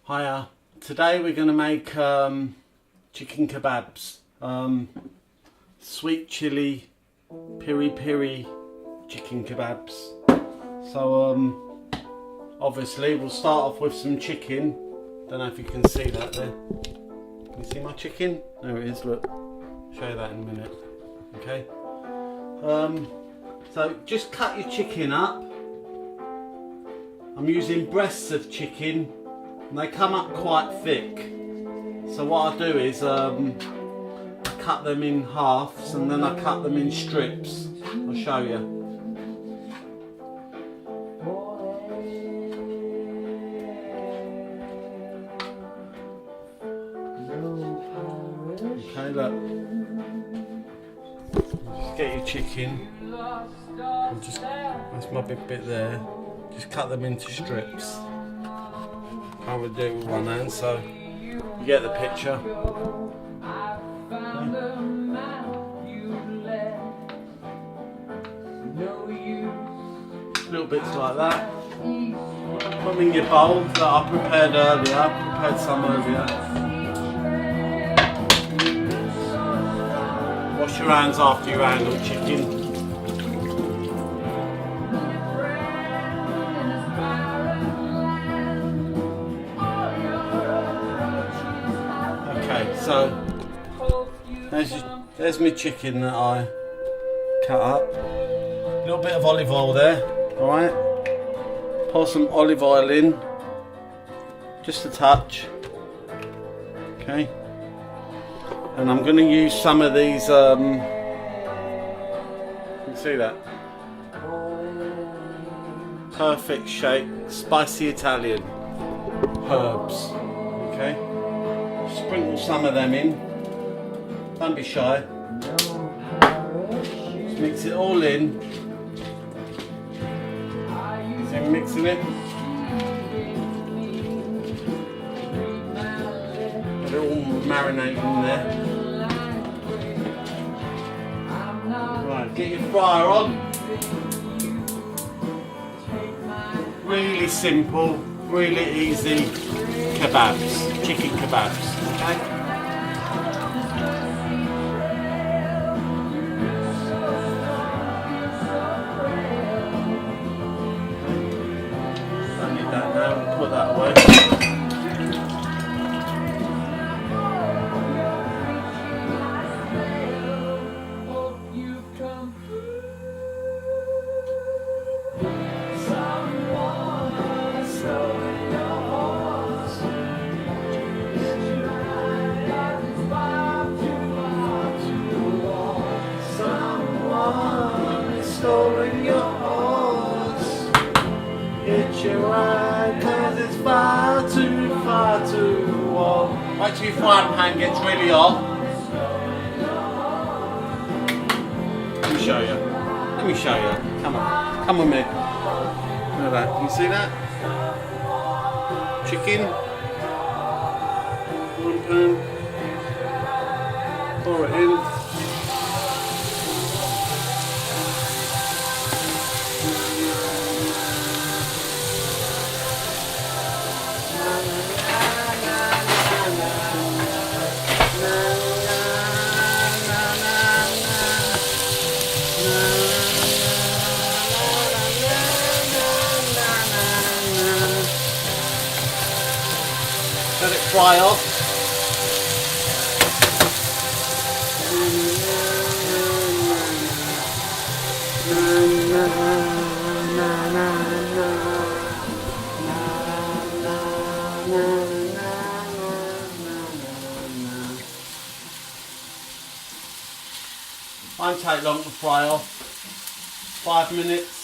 Hiya. Today we're going to make chicken kebabs. Sweet chili piri piri chicken kebabs. So obviously we'll start off with some chicken. Don't know if you can see that there. Can you see my chicken? There it is, look. Show you that in a minute. Okay. So just cut your chicken up. I'm using breasts of chicken and they come up quite thick. So what I do is I cut them in halves and then I cut them in strips. I'll show you. Okay, look. Just get your chicken. That's my big bit there. Just cut them into strips. I would do it with one hand, so you get the picture. Little bits like that. Put them in your bowl that I prepared earlier. I prepared some earlier. Wash your hands after you handle chicken. So there's my chicken that I cut up. A little bit of olive oil there, alright? Pour some olive oil in, just a touch. Okay. And I'm going to use some of these, you can see that? Perfect shake, spicy Italian herbs. Okay. Sprinkle some of them in. Don't be shy. Just mix it all in. See me mixing it? Let it all marinate in there. Right, get your fryer on. Really simple, really easy kebabs, chicken kebabs. Okay. Don't need that now, we'll put that away. Stolen your horse. Hitch your ride, cause it's far too warm. Wait till your frying pan gets really hot. Let me show you. Let me show you. Come on. Come with me. Look at that. Can you see that? Chicken. Frying pan. Pour it in. Let it fry off. Won't take long to fry off. 5 minutes.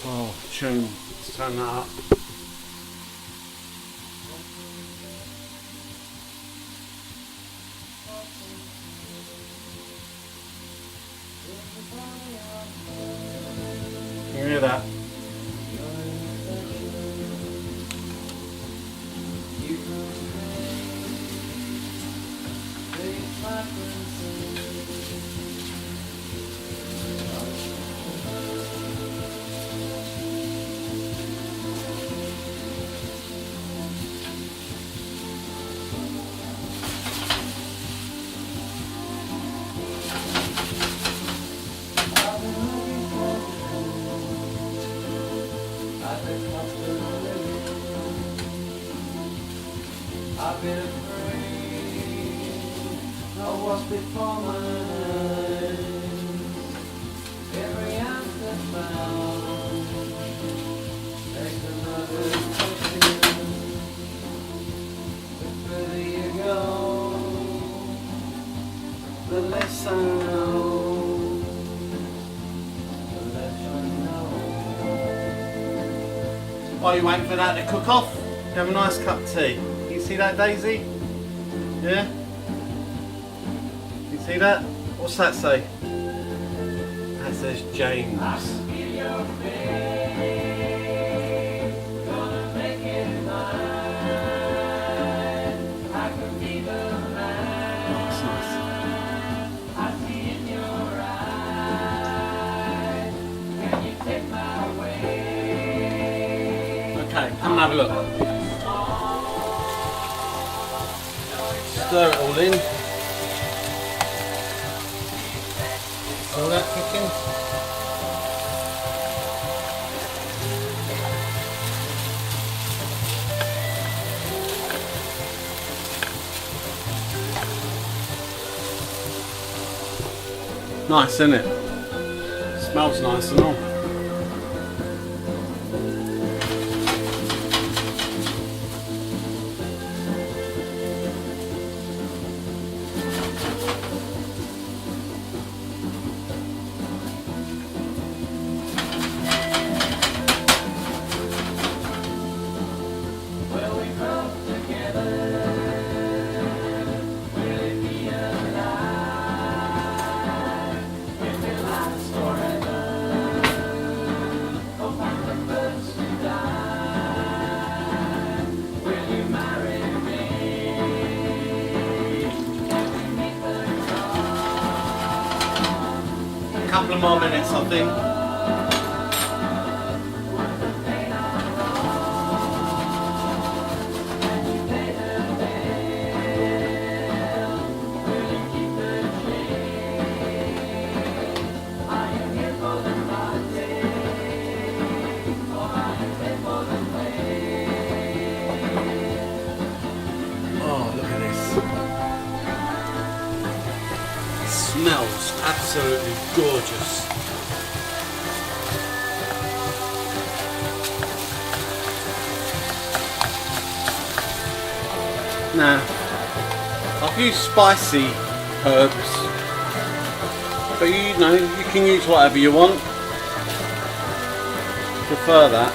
Oh, tune. Let's turn that up. Can you hear that? I've been afraid of what's before my eyes. Every answer found takes another question. The further you go, the less I know. The less I know. While you're waiting for that to cook off, you have a nice cup of tea. You see that, Daisy? Yeah? You see that? What's that say? That says James. Okay, come and have a look. Stir it all in. All that cooking. Nice, isn't it? Smells nice and all. Couple of more minutes, I think. Oh, look at this. It smells absolutely gorgeous. Now, I've used spicy herbs, but you know, you can use whatever you want. Prefer that.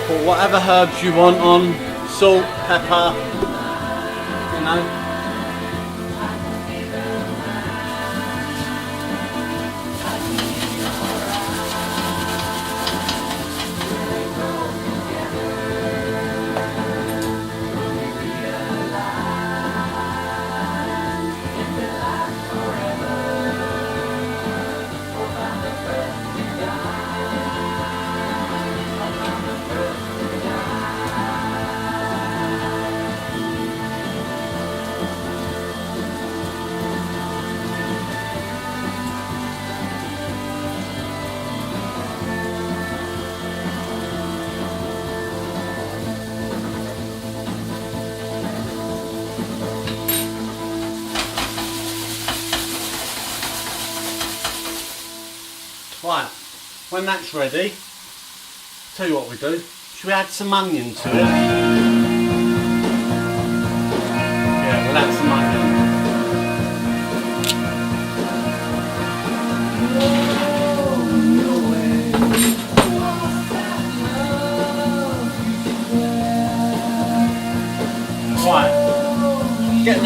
Put whatever herbs you want on, salt, pepper, you know. Right, when that's ready, tell you what we do. Should we add some onion to it? Yeah, we'll add some onion.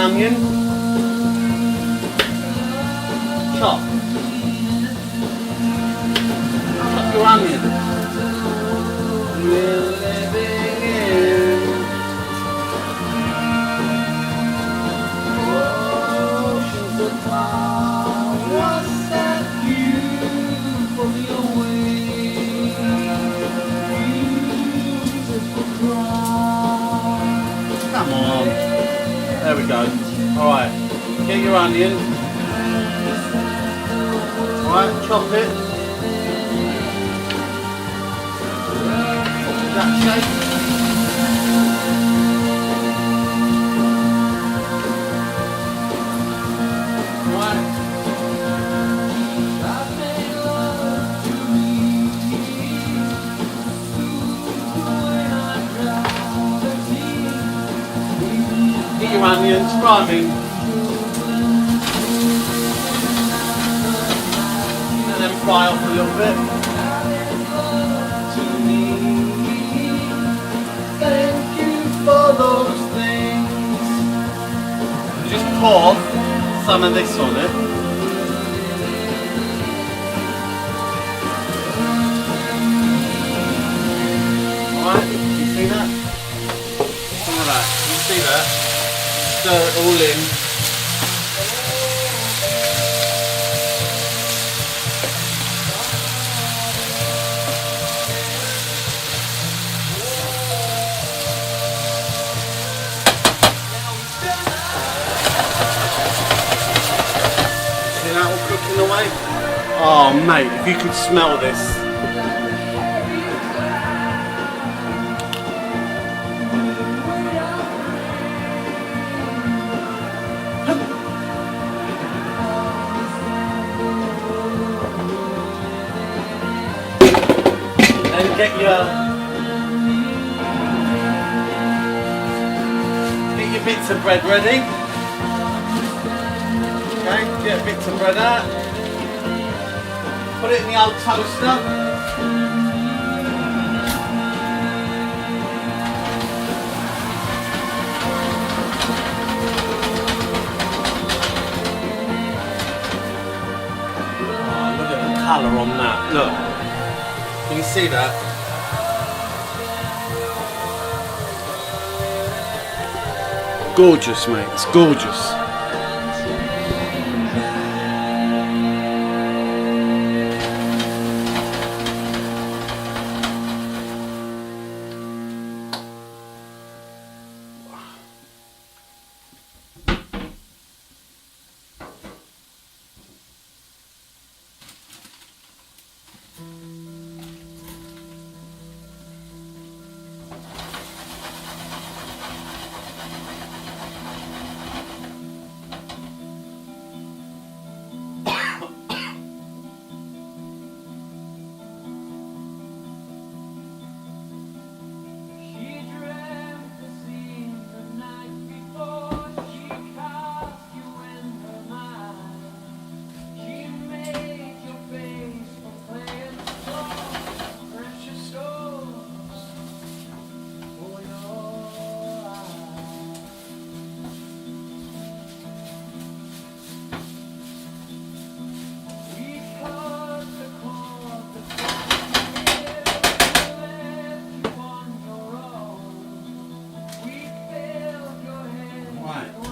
an onion? Chop. Chop your onion. We're living in oceans of power. What's that view from your way? Beautiful cry. Come on. There we go. Alright. Get your onion. Alright, chop it. That shape. Right. Get your onions, fry them in. And then fry off a little bit. Thank you for those things. Just pour some of this on it. Alright, you see that? Some of that. You see that? Stir it all in. See that all cooking away? Oh mate, if you could smell this. And get your bits of bread ready. Okay, get bits of bread out. Put it in the old toaster. Oh, look at the colour on that. Look. Can you see that? Gorgeous, mate. It's gorgeous.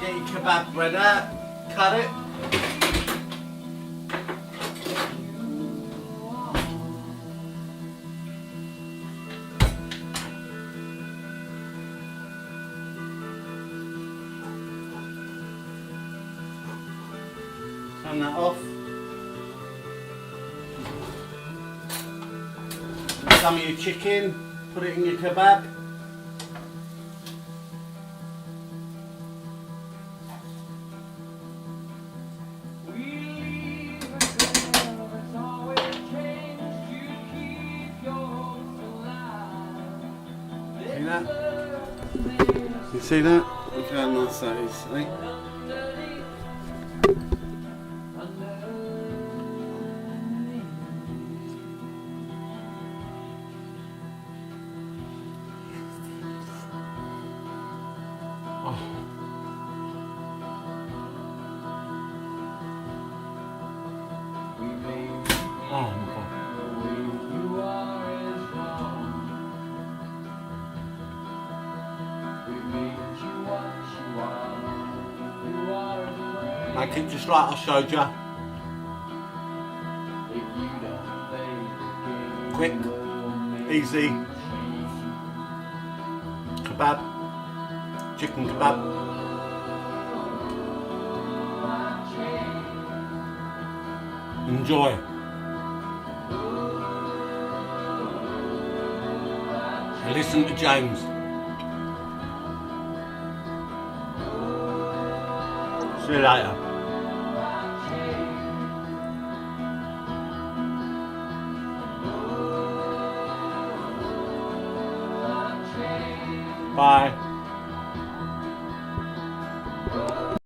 Get your kebab bread out, cut it. Turn that off. Some of your chicken, put it in your kebab. See that? You see that? Look how nice that is, eh? Oh my god. The way you are is wrong. We made you what you are. You are afraid. Make it just like I showed you. If you don't play the game, Quick, we'll make easy. you cheat. Kebab. Chicken kebab. Enjoy. And listen to James. See you later. Bye.